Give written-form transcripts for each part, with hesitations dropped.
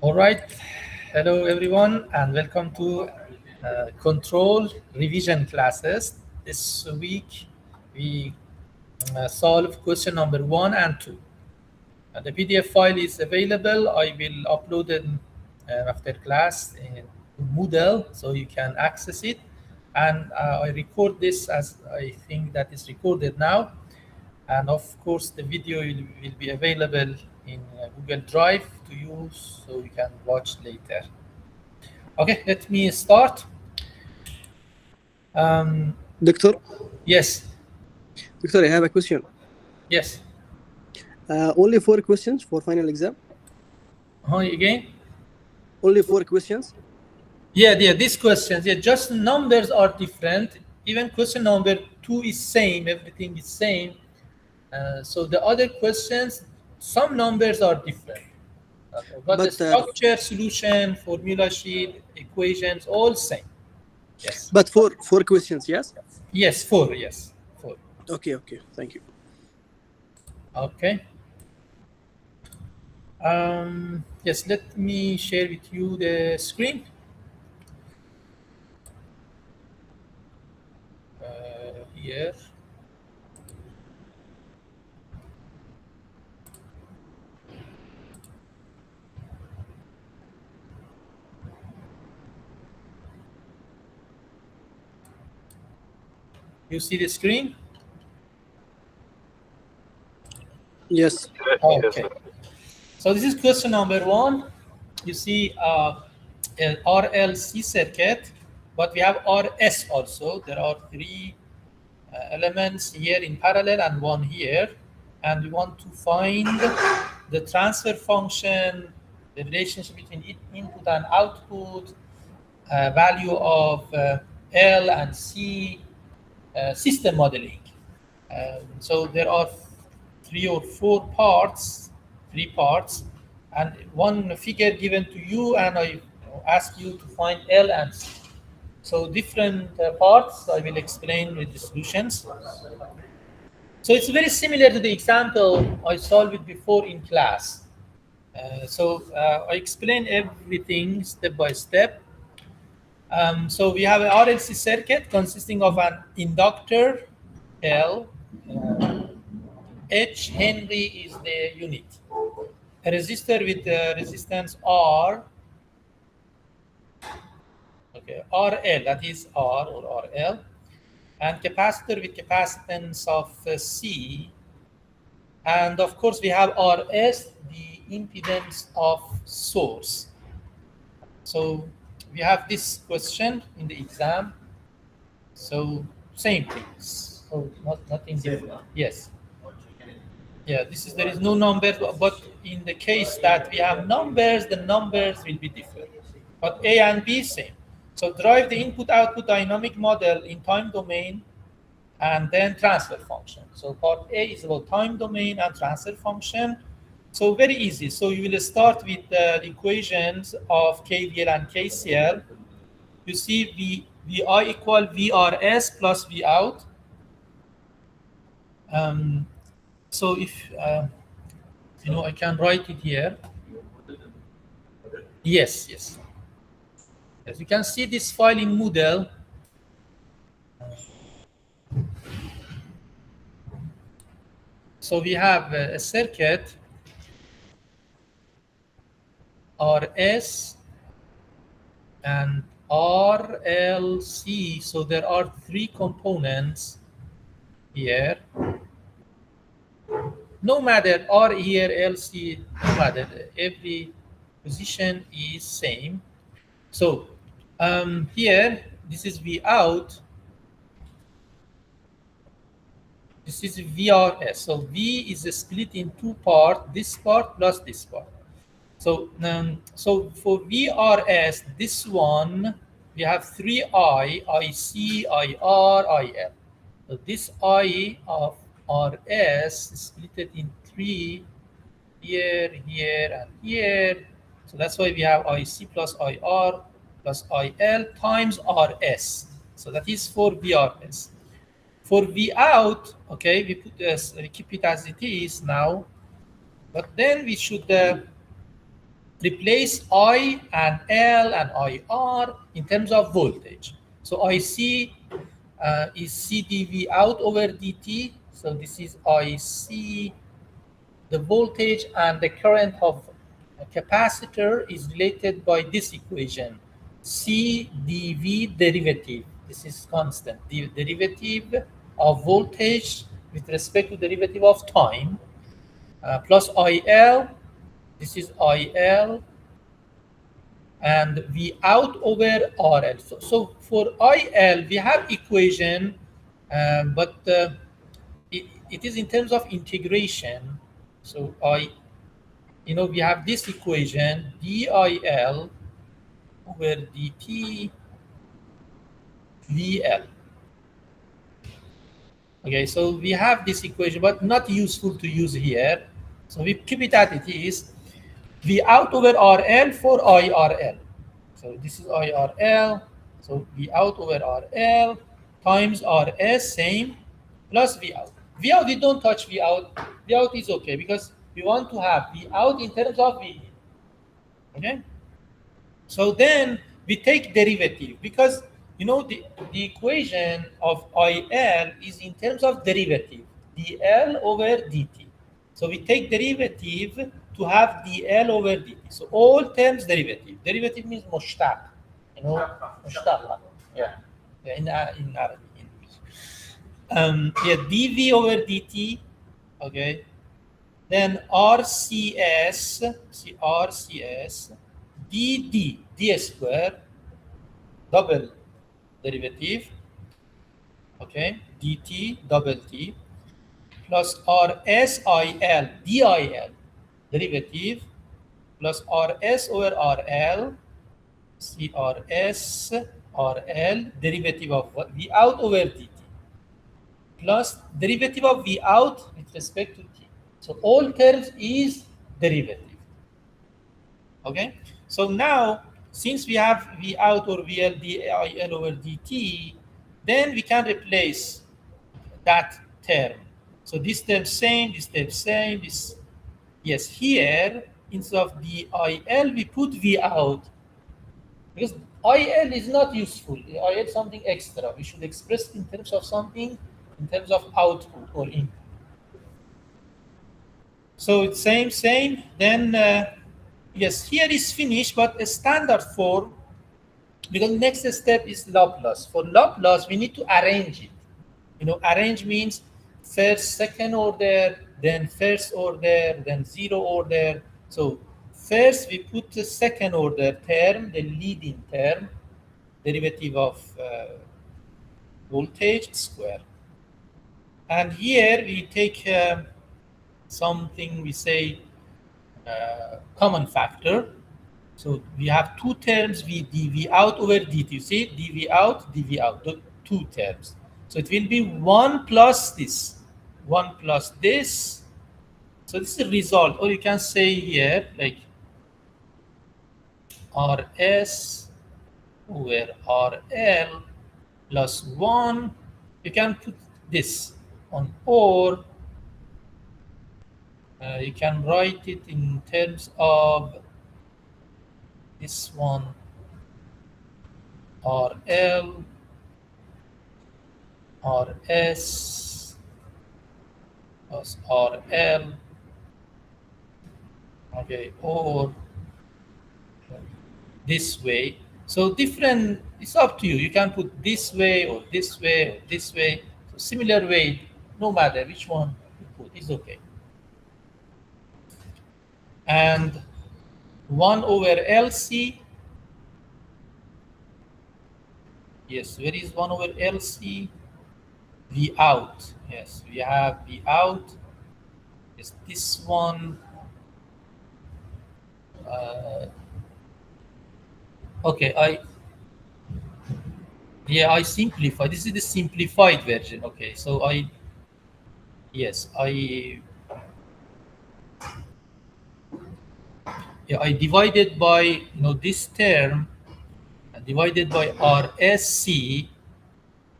All right. Hello, everyone, and welcome to control revision classes. This week, we solve question number 1 and 2. The PDF file is available. I will upload it after class in Moodle, so you can access it. And I record this as I think that is recorded now. And of course, the video will be available in Google Drive to use, so you can watch later. Okay, let me start. Doctor? Yes. Doctor, I have a question. Yes. Only 4 questions for final exam? Again? Only 4 questions? Yeah, these questions, just numbers are different. Even question number 2 is same, everything is same. So the other questions, some numbers are different. Okay. But the structure, solution, formula sheet, equations, all same. Yes. But 4 questions, yes? Yes, 4, yes. 4. Okay, thank you. Okay. Yes, let me share with you the screen. Here. You see the screen? Yes. Okay. So this is question number 1. You see an RLC circuit, but we have RS also. There are 3 elements here in parallel and 1 here. And we want to find the transfer function, the relationship between input and output, value of L and C, system modeling. So there are 3 or 4 parts, 3 parts, and one figure given to you, and I ask you to find L and C. So different parts, I will explain with the solutions. So it's very similar to the example I solved it before in class. I explain everything step by step. So we have an RLC circuit consisting of an inductor, L, H Henry is the unit. A resistor with resistance R, okay, RL, that is R or RL, and capacitor with capacitance of C. And of course, we have RS, the impedance of source. So we have this question in the exam. So same things. So nothing different. Yes. Yeah, there is no numbers, but in the case that we have numbers, the numbers will be different. But A and B same. So drive the input-output dynamic model in time domain and then transfer function. So part A is about time domain and transfer function. So very easy. So you will start with the equations of KVL and KCL. You see VI equal VRS plus V out. So if, I can write it here. Yes. As you can see this file in Moodle. So we have a circuit, RS and RLC. So there are 3 components here. No matter R here, LC, no matter, every position is same. So here, this is V out. This is VRS. So V is split in 2 parts, this part plus this part. So for VRS, this one, we have 3 IC, IR, IL. So this I of RS is split in 3, here, and here. So that's why we have IC plus IR plus IL times RS. So that is for VRS. For V out, okay, we keep it as it is now, but then we should replace I and L and IR in terms of voltage. So IC is CdV out over dt. So this is IC. The voltage and the current of a capacitor is related by this equation. C dV derivative. This is constant. The derivative of voltage with respect to derivative of time plus IL. This is IL and V out over RL. So for IL, we have equation, but it is in terms of integration. So we have this equation, DIL over dt VL. Okay, so we have this equation, but not useful to use here. So we keep it as it is. V out over RL for IRL. So this is IRL. So V out over RL times RS, same, plus V out. V out, we don't touch V out. V out is okay because we want to have V out in terms of V in. Okay? So then we take derivative because the equation of IL is in terms of derivative, dl over dt. So we take derivative to have dl over dt. So all terms derivative. Derivative means mushtaq. Mushtaq. Yeah. In Arabic, in English. dv over dt. Okay. Then RCS, RCS, d square, double derivative, okay, dt, double t, plus RSIL, DIL, derivative, plus RS over RL, CRS, RL, derivative of what? V out over dt, plus derivative of V out with respect to t. So all terms is derivative. Okay, so now since we have V out or VL DIL over dt, then we can replace that term. So this term same, this term same, this, yes, here instead of DIL we put V out because IL is not useful. IL is something extra. We should express in terms of something, in terms of output or input. So it's same. Then yes, here is finished, but a standard form, because next step is Laplace. For Laplace, we need to arrange it. Arrange means first, second order, then first order, then zero order. So first we put the second order term, the leading term, derivative of voltage square. And here we take something we say common factor. So we have two terms, dv out over dt. You see, dv out, two terms. So it will be 1 plus this, 1 plus this. So this is the result. Or you can say here, like Rs over Rl plus 1. You can put this on, or you can write it in terms of this one, RL, RS plus RL, okay, or this way. So different, it's up to you. You can put this way or this way or this way. So similar way, no matter which one you put, is okay. And 1 over LC. Yes, where is 1 over LC? V out. Yes, we have V out. Is this one? Okay, I simplify. This is the simplified version. Okay, so I divided by this term, divided by RSC,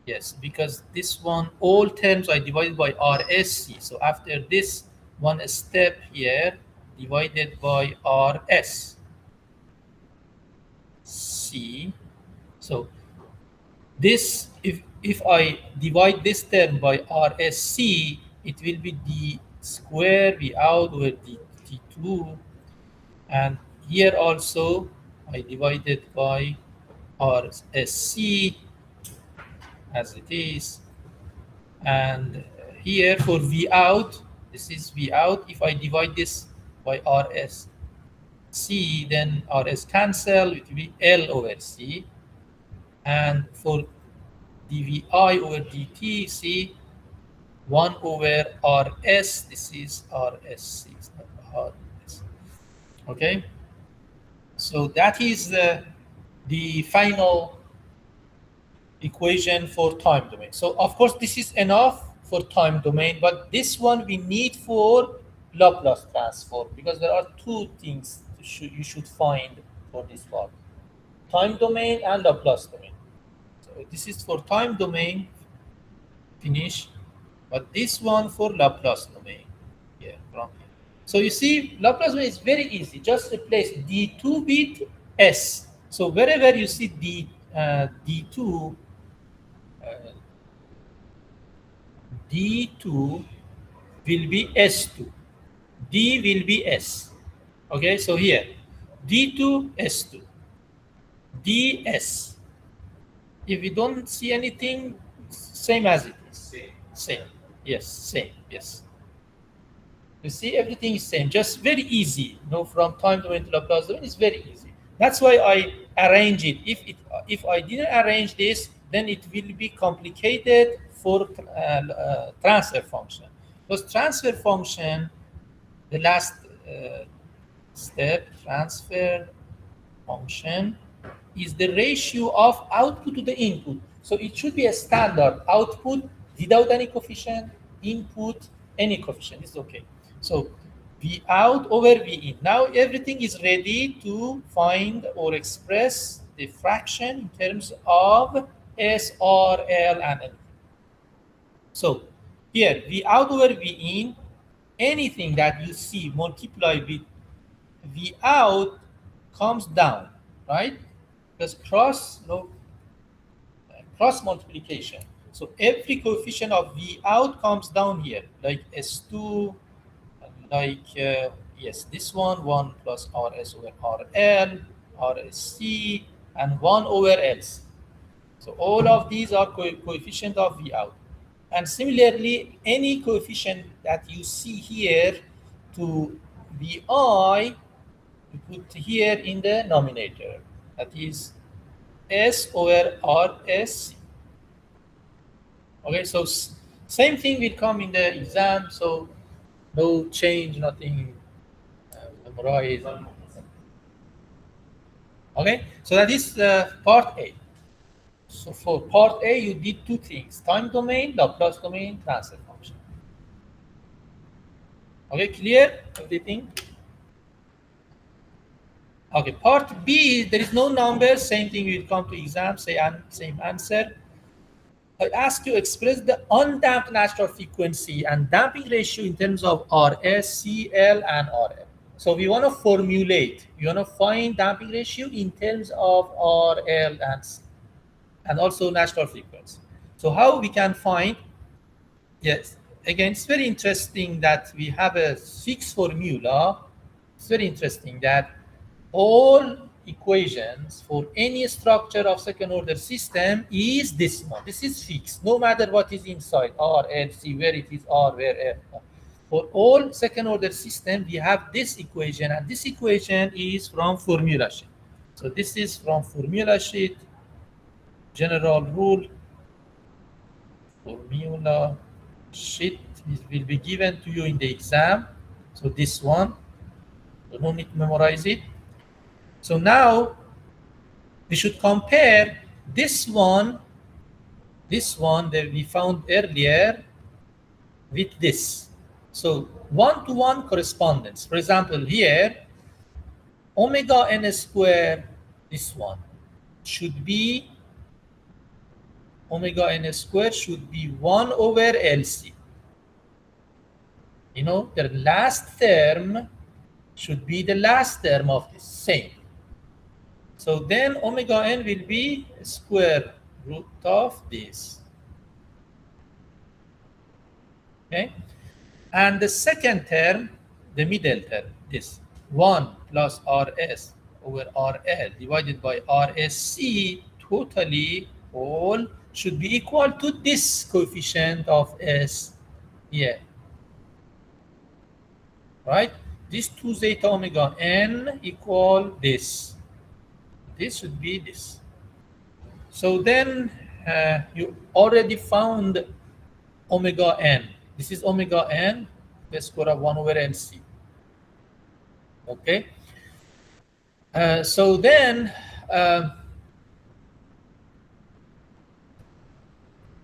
Yes, because this one, all terms I divided by RSC. So after this one step here, divided by RS. C. So this, if I divide this term by RSC, it will be d square V out over dt2. And here also I divided by RSC as it is. And here for V out, this is V out. If I divide this by RS C, then RS cancel, it will be L over C. And for dVi over dt, C, 1 over RS, this is RSC, it's not RS. Okay? So that is the final equation for time domain. So of course this is enough for time domain, but this one we need for Laplace transform, because there are two things you should find for this part: time domain and Laplace domain. So this is for time domain, finish, but this one for Laplace domain. Yeah. So you see, Laplace domain is very easy. Just replace d2 with s. So wherever you see d2, d2 will be s2. D will be s. Okay, so here d2 s2 ds. If we don't see anything, same as it is. Same. Yes, same. Yes. You see, everything is same. Just very easy. From time domain to Laplace domain is very easy. That's why I arrange it. If I didn't arrange this, then it will be complicated for transfer function. Because transfer function, the last step, transfer function is the ratio of output to the input. So it should be a standard output without any coefficient, input any coefficient. It's okay. So V out over V in. Now everything is ready to find or express the fraction in terms of S, R, L, and N. So here V out over V in, anything that you see multiplied with V out comes down, right? Because cross multiplication. So every coefficient of V out comes down here, like S2, like yes, this one 1 plus RS over RL, RSC, and 1 over LC. So all of these are coefficient of V out. And similarly, any coefficient that you see here to VI, you put here in the denominator. That is S over RSC. Okay, so same thing will come in the exam. So no change, nothing memorized. Okay, so that is part A. So for part A, you did two things: time domain, Laplace domain, transfer function. Okay, clear everything? Okay, part B, there is no number, same thing will come to exam, same answer. I ask you to express the undamped natural frequency and damping ratio in terms of RS, CL, and RL. So we want to formulate, we want to find damping ratio in terms of RL and also natural frequency. So how we can find? Yes, again, it's very interesting that we have a fixed formula. It's very interesting that all equations for any structure of second order system is this one. This is fixed, no matter what is inside R, L, C, where it is R, where L. For all second order system, we have this equation, and this equation is from formula sheet. So this is from formula sheet, general rule, formula sheet will be given to you in the exam. So this one, you don't need to memorize it. So now we should compare this one that we found earlier with this. So one-to-one correspondence. For example, here, omega n square, this one, should be omega n squared should be 1 over LC. You know, the last term should be the last term of this, same. So then omega n will be square root of this. Okay? And the second term, the middle term, this 1 plus Rs over RL divided by RSC totally all should be equal to this coefficient of S here. Right? This 2 zeta omega n equal this. This should be this. So then you already found omega n. This is omega n, the square of 1 over LC. Okay. So then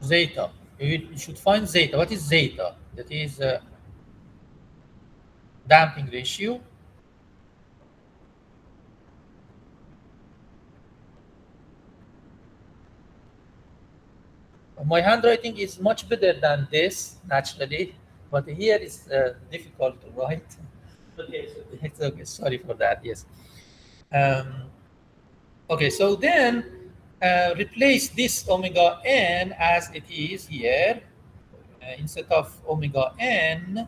zeta. You should find zeta. What is zeta? That is damping ratio. My handwriting is much better than this, naturally, but here is difficult to write. Okay, it's okay. Sorry for that. Yes. Okay, so then replace this omega n as it is here instead of omega n,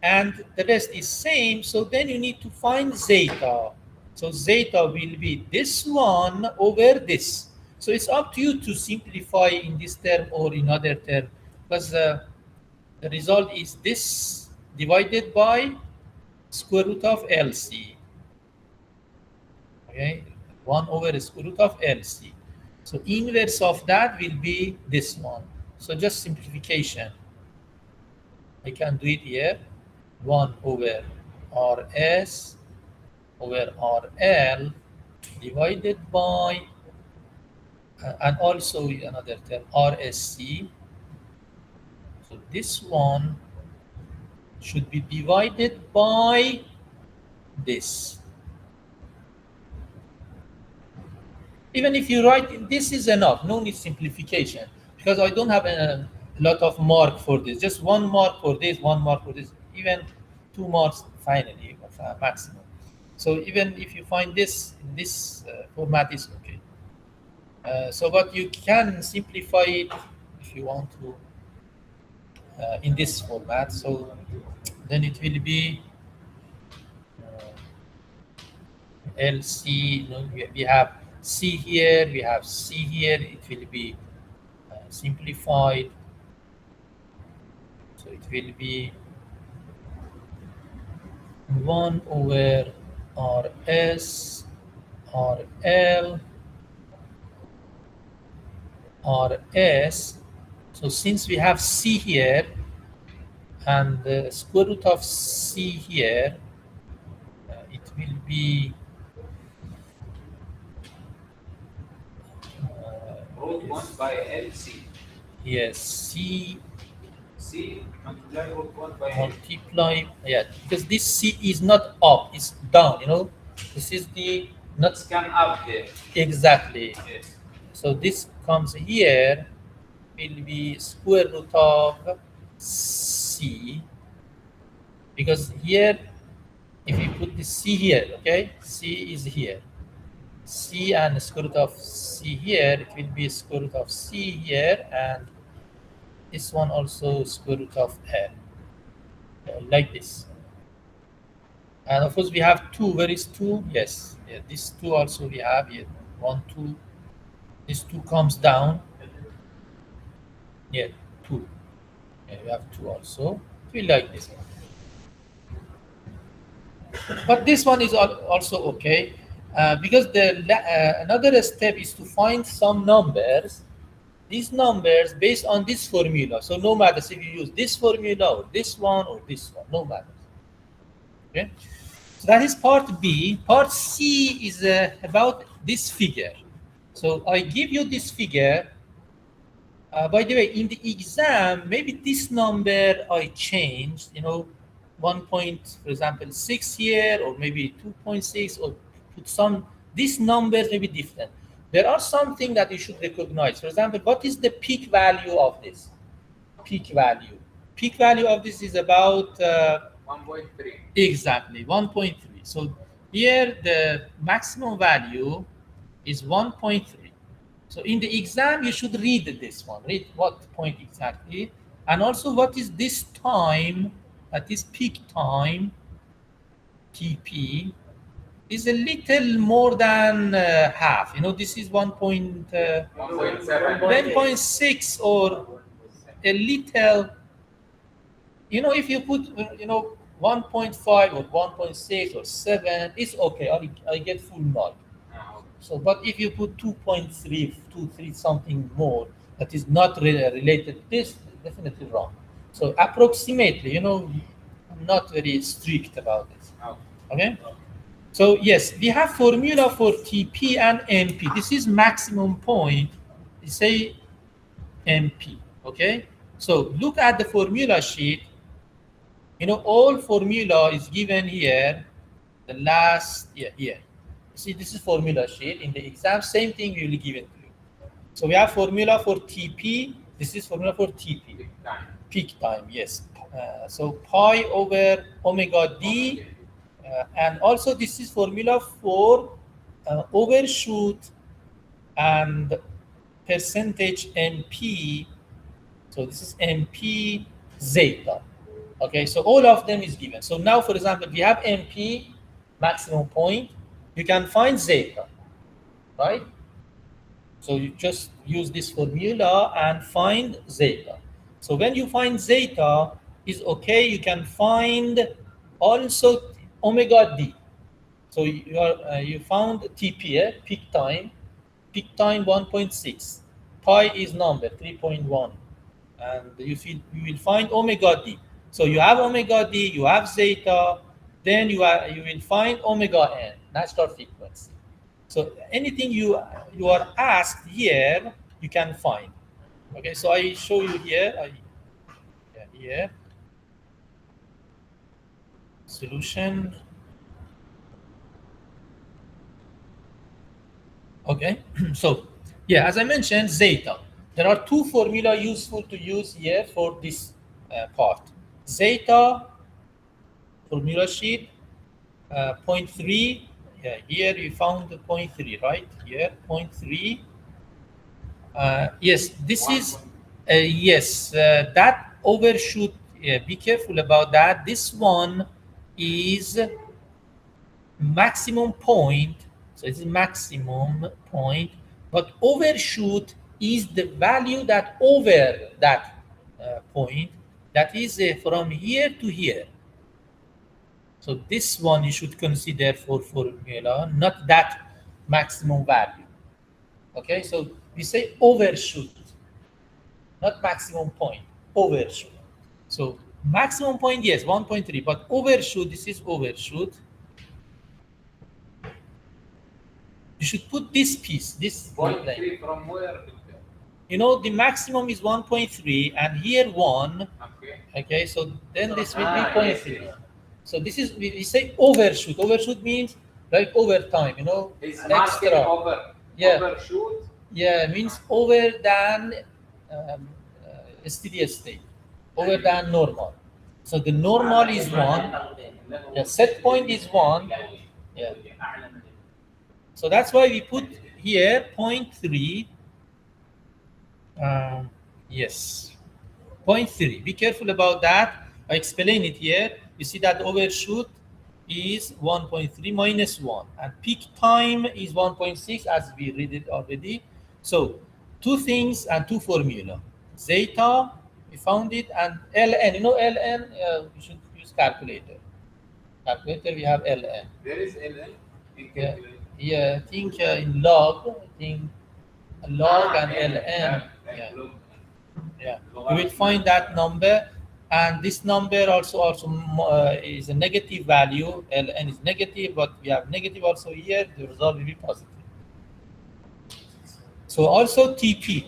and the rest is same. So then you need to find zeta. So zeta will be this one over this. So it's up to you to simplify in this term or in other term, because the result is this divided by square root of LC. Okay, 1 over square root of LC. So inverse of that will be this one. So just simplification. I can do it here. 1 over Rs over RL divided by, and also another term, RSC. So this one should be divided by this. Even if you write, this is enough, no need simplification, because I don't have a lot of mark for this, just 1 mark for this, 1 mark for this, even 2 marks finally, maximum. So even if you find this in this format is okay. So but you can simplify it if you want to in this format. So then it will be LC, you know, we have C here, we have C here, it will be simplified. So it will be 1 over Rs, RL, Rs. So since we have C here and the square root of C here, it will be root 1 by LC. Yes, C multiply root 1 by L. multiply, yeah, because this C is not up, it's down, you know. This is the not Scan up there. exactly. Yes. So this comes here will be square root of C, because here if you put the C here, okay, C is here. C and square root of C here, it will be square root of C here, and this one also square root of L, like this. And of course we have 2. Where is 2? Yes, yeah, this 2 also we have here. 1, 2. This 2 comes down. Yeah, 2. Yeah, we have 2 also. We like this. But this one is also okay, because another step is to find some numbers. These numbers based on this formula. So no matter if you use this formula or this one or this one, no matter. Okay. So that is part B. Part C is about this figure. So I give you this figure. By the way, in the exam, maybe this number I changed, you know, 1 point, for example, 6 here, or maybe 2.6, or put some, these numbers may be different. there are something that you should recognize. For example, what is the peak value of this? Peak value. Peak value of this is about 1.3. exactly 1.3. So here the maximum value is 1.3. So in the exam, you should read this one. Read what point exactly, and also what is this time, that is peak time, TP, is a little more than half. This is 1.7. 1.6 or a little. If you put 1.5 or 1.6 or 7, it's okay. I get full mark. So, but if you put 2.3, 2.3 something more that is not related to this, definitely wrong. So approximately, I'm not very strict about this. Okay. So yes, we have formula for TP and MP. This is maximum point. We say MP. Okay. So look at the formula sheet. All formula is given here. The last here. See, this is formula sheet. In the exam, same thing will be given to you. So we have formula for TP. This is formula for TP. Peak time, yes. So pi over omega d. And also this is formula for overshoot and percentage MP. So this is MP zeta. Okay, so all of them is given. So now, for example, we have MP, maximum point. You can find zeta, right? So you just use this formula and find zeta. So when you find zeta is okay, you can find also omega d. So you found TP, peak time 1.6. Pi is number 3.1, and you will find omega d. So you have omega d, you have zeta, then you will find omega n, natural frequency. So anything you are asked here, you can find. Okay, so I show you here. Here, solution. Okay, so yeah, as I mentioned, zeta. There are two formula useful to use here for this part. Zeta formula sheet 0.3. Yeah, here you found the 0.3, right? Here 0.3. Yes, this is yes, that overshoot. Be careful about that. This one is maximum point. So it's maximum point, but overshoot is the value that over that point, that is from here to here. So this one you should consider for formula, not that maximum value. Okay, so we say overshoot, not maximum point, overshoot. So maximum point, yes, 1.3, but overshoot, this is overshoot. You should put this piece, this line. 0.3 from where? The maximum is 1.3 and here 1. Okay, so then this will be 0.3. So this is, we say overshoot. Overshoot means like overtime, It's extra. overshoot. Yeah, means over than steady state, over than normal. So the normal is 1. The set point is 1. Yeah. So that's why we put here 0.3. Yes, 0.3. Be careful about that. I explain it here. You see that overshoot is 1.3 minus 1, and peak time is 1.6, as we read it already. So two things and two formula. Zeta, we found it, and ln. Ln, we should use calculator. Calculator, we have ln. There is ln. Yeah, I think in log, log and ln. Yeah, you will find that number, and this number also is a negative value. Ln is negative, but we have negative also here. The result will be positive. So also TP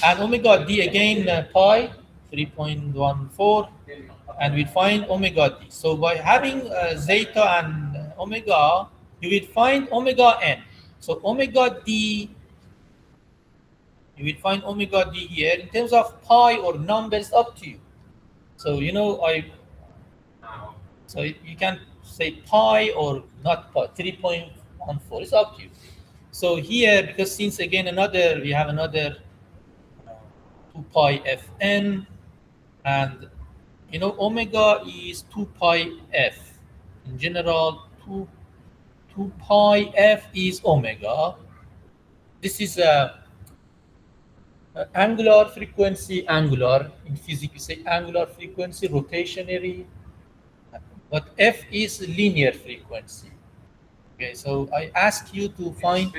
and omega d again, pi 3.14, and we'll find omega d. So by having zeta and omega, you will find omega n. So omega d You will find omega d here. In terms of pi or numbers, up to you. So you know, so you can say pi or not pi, 3.14. It's up to you. So here, because since again we have another 2 pi fn, and you know omega is 2 pi f. In general, 2 pi f is omega. This is a angular frequency, angular. In physics, you say angular frequency, rotationary, but f is linear frequency. Okay, so I ask you to find.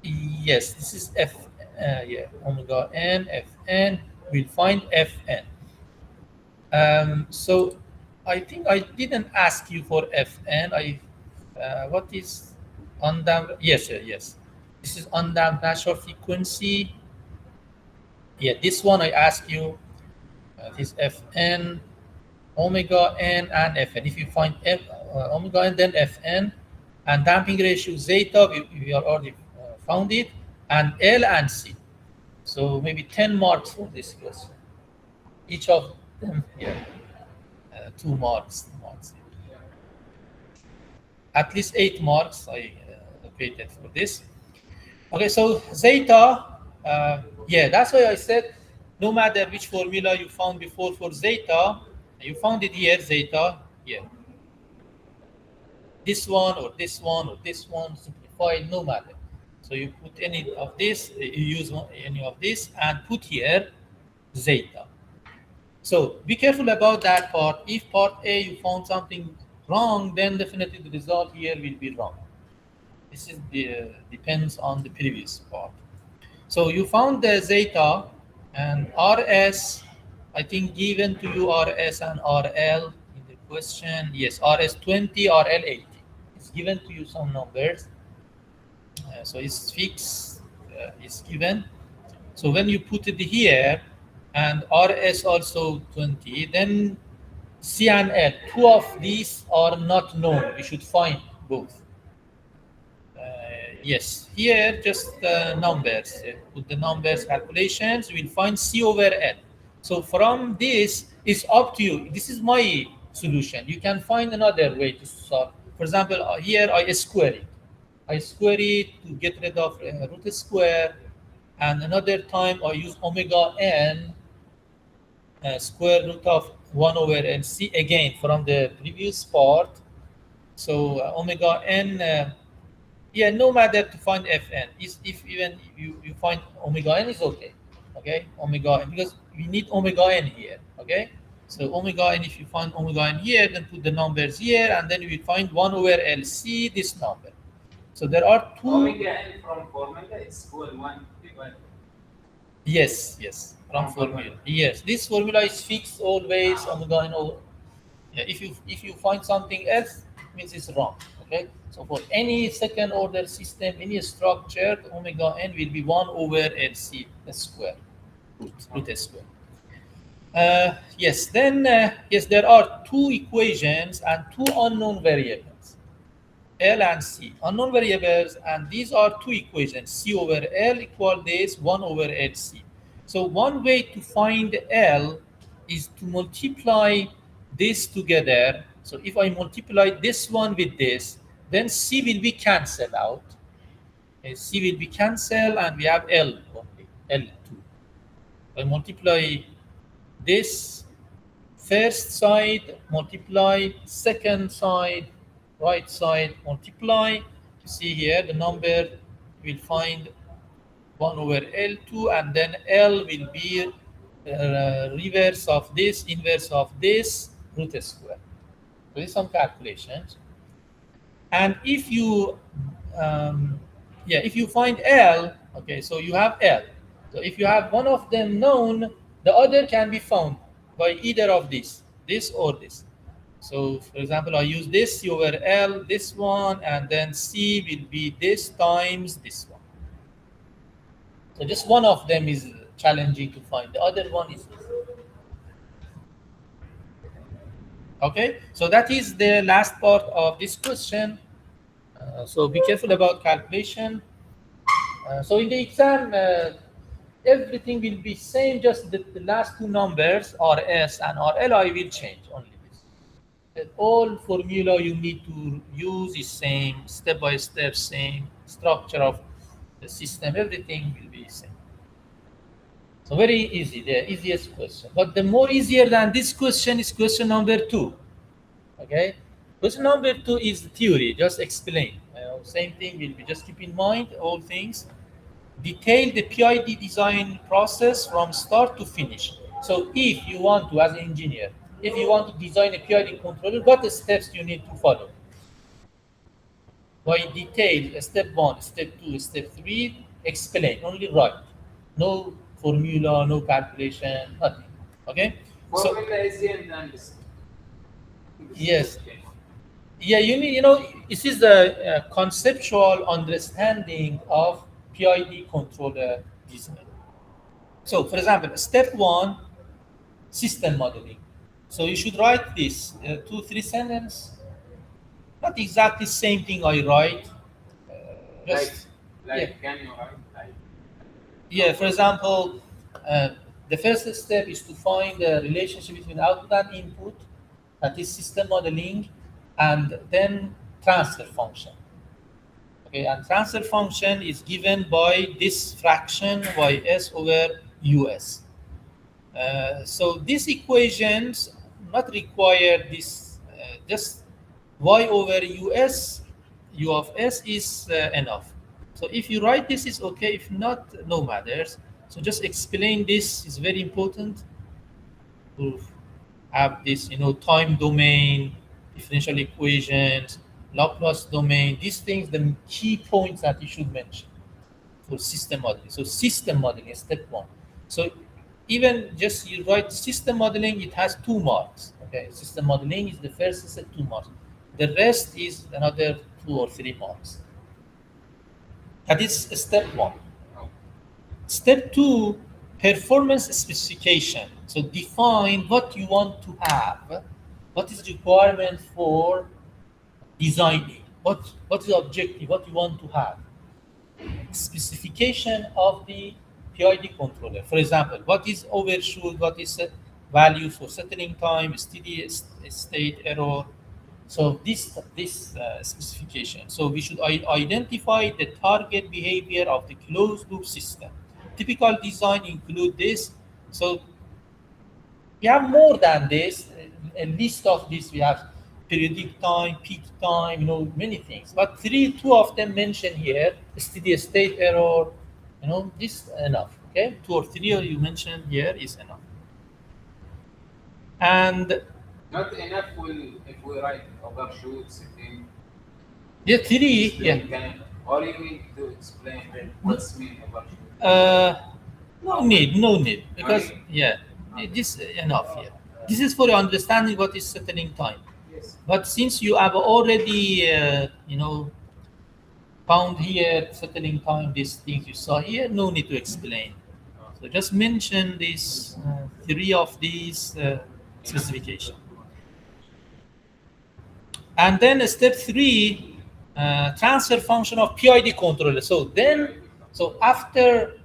Yes, this is f. Yeah, omega n, fn. We'll find fn. So I think I didn't ask you for fn. What is undamped? Yes, yes. This is undamped natural frequency. Yeah, this one I ask you. This fn, omega n, and fn. If you find omega n, then fn, and damping ratio zeta, we already found it, and L and C. So maybe 10 marks for this question. Each of them, yeah, 2 marks. At least 8 marks I allocated for this. Okay, so zeta, yeah, that's why I said no matter which formula you found before for zeta, you found it here, zeta, here. This one or this one or this one, simplified, no matter. So you put any of this, you use any of this, and put here zeta. So be careful about that part. If part A you found something wrong, then definitely the result here will be wrong. This is depends on the previous part. So you found the zeta and RS, I think given to you RS and RL in the question. Yes, RS 20, RL 80. It's given to you some numbers. So it's fixed, it's given. So when you put it here and RS also 20, then C and L, 2 of these are not known. We should find both. Yes, here just numbers. Put the numbers, calculations, we'll find C over L. So from this, it's up to you. This is my solution. You can find another way to solve. For example, here I square it. I square it to get rid of root square. And another time I use omega n square root of 1 over LC again from the previous part. So omega n, yeah, no matter to find fn. If even you find omega n is okay. Okay, omega n, because we need omega n here. Okay, so omega n, if you find omega n here, then put the numbers here, and then you will find 1 over LC, this number. So there are 2. Omega n from formula is equal 1 divided. Yes, from formula. Yes, this formula is fixed always. Omega n. Yeah, if you find something else, it means it's wrong. Okay, so for any second order system, any structure, omega n will be 1 over LC square, root square. Yes, then yes, there are 2 equations and 2 unknown variables, L and C, unknown variables, and these are 2 equations. C over L equal this 1 over LC. So one way to find L is to multiply this together. So if I multiply this one with this, then C will be cancelled out. Okay, C will be cancelled, and we have L only, L2. I multiply this first side, multiply second side, right side, multiply. You see here the number will find 1 over L2, and then L will be reverse of this, inverse of this, root square. So there's some calculations. And if you if you find L, okay, so you have L. So if you have one of them known, the other can be found by either of these, this or this. So for example, I use this C over L, this one, and then C will be this times this one. So just one of them is challenging to find. The other one is this. Okay, so that is the last part of this question. So be careful about calculation. So in the exam, Everything will be same, just the last two numbers, RS and RLI, will change only this. All formula you need to use is same, step by step, same structure of the system, everything will be same. So very easy, the easiest question. But the more easier than this question is question number 2. Okay, question number 2 is theory, just explain. Same thing will be, just keep in mind all things. Detail the PID design process from start to finish. So if you want to, as an engineer, if you want to design a PID controller, what steps you need to follow? By detail, step 1, step 2, step 3, explain, only write. No formula, no calculation, nothing. Okay? So, Formula is the end and this. yes. Yeah, you know, this is the conceptual understanding of PID controller design. So, for example, step 1, system modeling. So you should write this 2-3 sentences. Not exactly same thing I write. Just Like can you write? yeah. For example, the first step is to find the relationship between output and input, that is system modeling, and then transfer function. Okay, and transfer function is given by this fraction ys over us. So these equations not require this, just y over us, u of s is enough. So if you write this is okay, if not, no matters. So just explain this is very important to have this, time domain, differential equations, Laplace domain, these things, the key points that you should mention for system modeling. So system modeling is step 1. So even just you write system modeling, it has 2 marks. Okay, system modeling is the first step, 2 marks. The rest is another 2 or 3 marks. That is step 1. Step 2, performance specification. So define what you want to have, what is requirement for designing, what is the objective, what you want to have. Specification of the PID controller. For example, what is overshoot, what is value for settling time, steady state error. So this specification. So we should identify the target behavior of the closed loop system. Typical design include this. So we have more than this. A list of this. We have periodic time, peak time, many things. But 2 of them mentioned here: steady state error. This enough. Okay, 2 or 3 you mentioned here is enough. And not enough if we write overshoot setting. Yeah, 3. Yeah. Or you need to explain what's mean overshoot. No need, because this enough here. This is for your understanding what is settling time. Yes. But since you have already found here settling time, these things you saw here, no need to explain. So just mention these 3 of these specifications. And then step 3, transfer function of PID controller. So after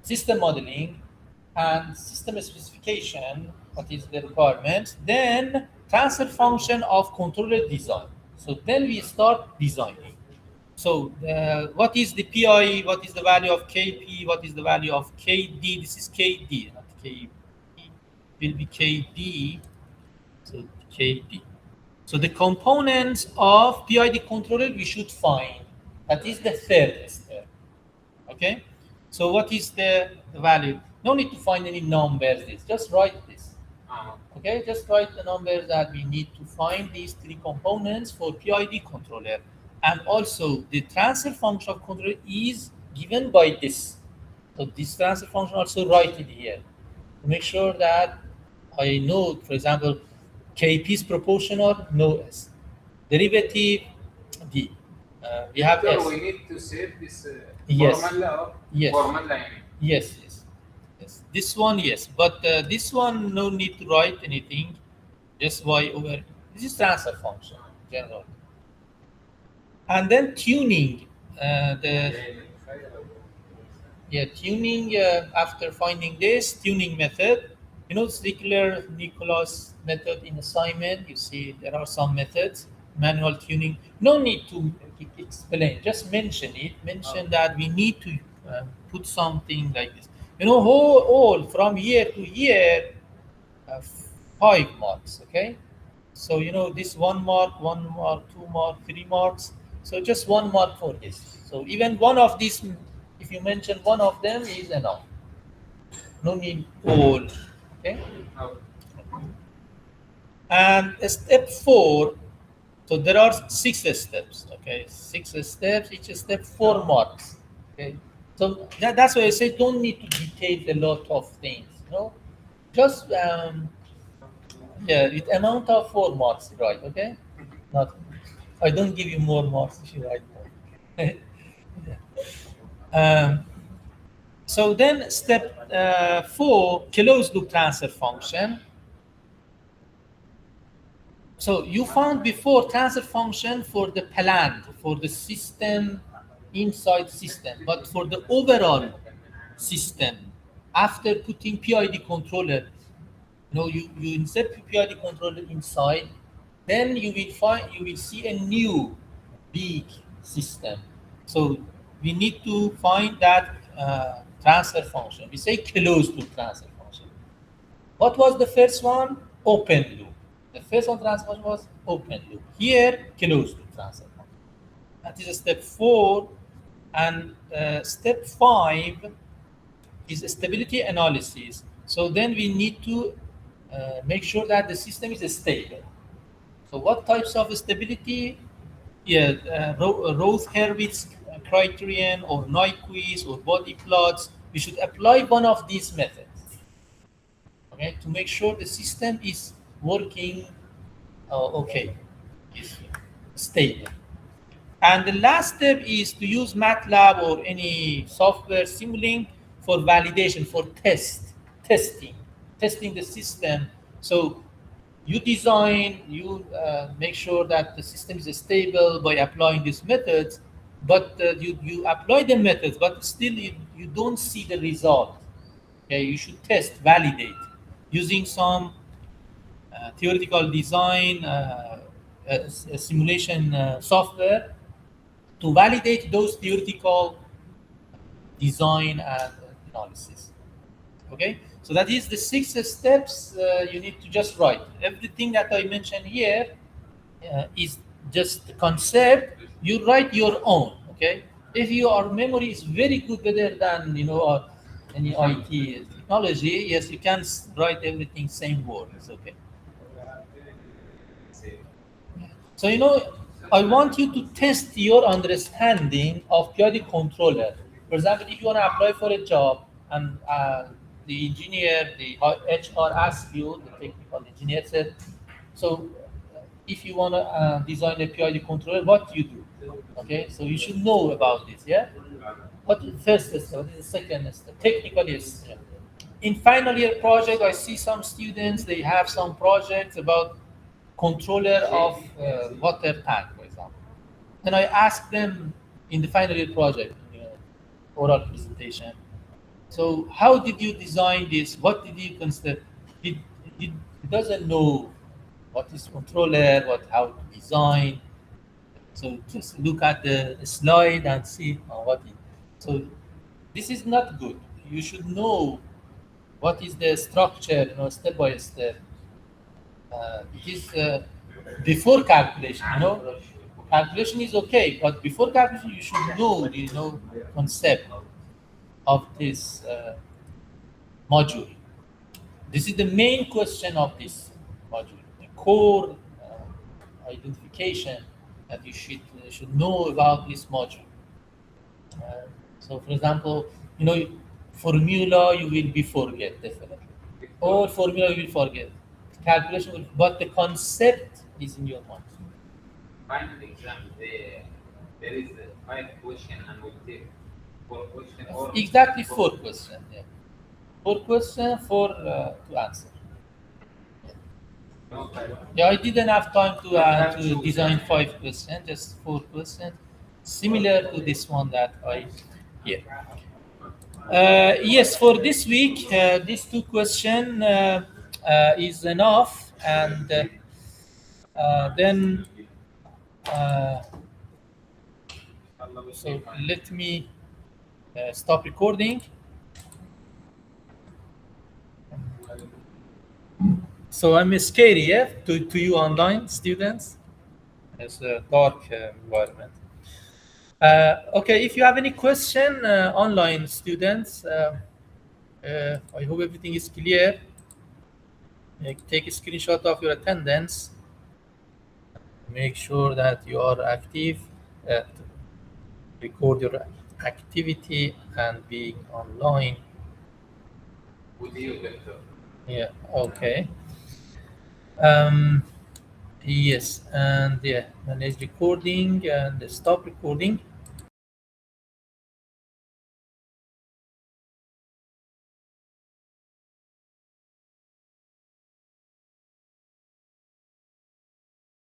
system modeling and system specification, what is the requirement, then transfer function of controller design. So then we start designing. So what is the PI, what is the value of KP, what is the value of KD? This is KD, not KP, will be KD. So KD. So the components of PID controller we should find. That is the third step. Okay? So what is the value? No need to find any numbers. Just write this. Okay? Just write the numbers that we need to find these 3 components for PID controller. And also the transfer function of controller is given by this. So this transfer function also write it here. To make sure that I know, for example, KP is proportional, no S. Derivative, D. We have so S. we need to save this Yes. formula or Yes. formula. Yes. This one, yes. But this one, no need to write anything. Just Y over. This is transfer function, general. And then tuning. tuning. After finding this tuning method, circular Nicholas method in assignment. You see, there are some methods. Manual tuning. No need to explain. Just mention it. Mention that we need to put something like this. All from year to year, 5 marks. Okay. So this 1 mark, 1 mark, 2 mark, 3 marks. So just 1 mark for this. So even one of these, if you mention one of them, is enough. No need all. Okay. And step 4. So there are 6 steps. Okay, 6 steps. Each step 4 marks. Okay. So that's why I say don't need to detail a lot of things. Just it amount of 4 marks, right? Okay. Not. I don't give you more marks if you write more. um, so then step 4, closed loop transfer function. So you found before transfer function for the plant, for the system, inside system, but for the overall system, after putting PID controller, you insert PID controller inside, then you will see a new big system. So we need to find that transfer function. We say closed loop transfer function. What was the first one? Open loop. The first one transfer function was open loop. Here, closed loop transfer function. That is step 4. And step 5 is stability analysis. So then we need to make sure that the system is stable. So what types of stability? Roth-Hurwitz criterion or Nyquist or body plots. We should apply one of these methods, okay, to make sure the system is working okay, is stable. And the last step is to use MATLAB or any software Simulink for validation, for testing the system. So you design, you make sure that the system is stable by applying these methods, but you apply the methods, but still you don't see the result. Okay, you should test, validate, using some theoretical design, simulation software to validate those theoretical design and analysis. Okay, so that is the 6 steps you need to just write. Everything that I mentioned here is just the concept. You write your own. Okay, if your memory is very good, better than any IT technology, yes, you can write everything same words. Okay. So I want you to test your understanding of PID controller. For example, if you want to apply for a job and the engineer, the HR asks you, the technical engineer said, so if you want to design a PID controller, what do you do? Okay, so you should know about this, yeah? What is the first step? What is the second step? Technical is, yeah. In final year project, I see some students, they have some projects about controller of water tank, for example. Then I ask them in the final year project, oral presentation, so how did you design this? What did you consider? He doesn't know what is controller, how to design. So just look at the slide and see what it. So this is not good. You should know what is the structure, step by step. It is before calculation. Calculation is okay, but before calculation, you should know the concept of this module. This is the main question of this module, the core identification that you should know about this module. So, for example, formula you will be forget definitely. All formula you will forget. Calculation will, but the concept is in your mind. Final exam, there is 5 questions and we take 4 questions. Exactly 4 questions. Yeah. 4 questions to answer. Yeah, I didn't have time to design 5 questions, just 4 questions, similar to this one that I here. Yes, for this week, these two questions is enough, and then so let me stop recording. So I'm scary, yeah, to you online students. It's a dark environment. Okay, if you have any question, online students, I hope everything is clear. Take a screenshot of your attendance. Make sure that you are active, that record your activity and being online. With you, Victor. Yeah, okay. Yes, and yeah, manage recording and stop recording.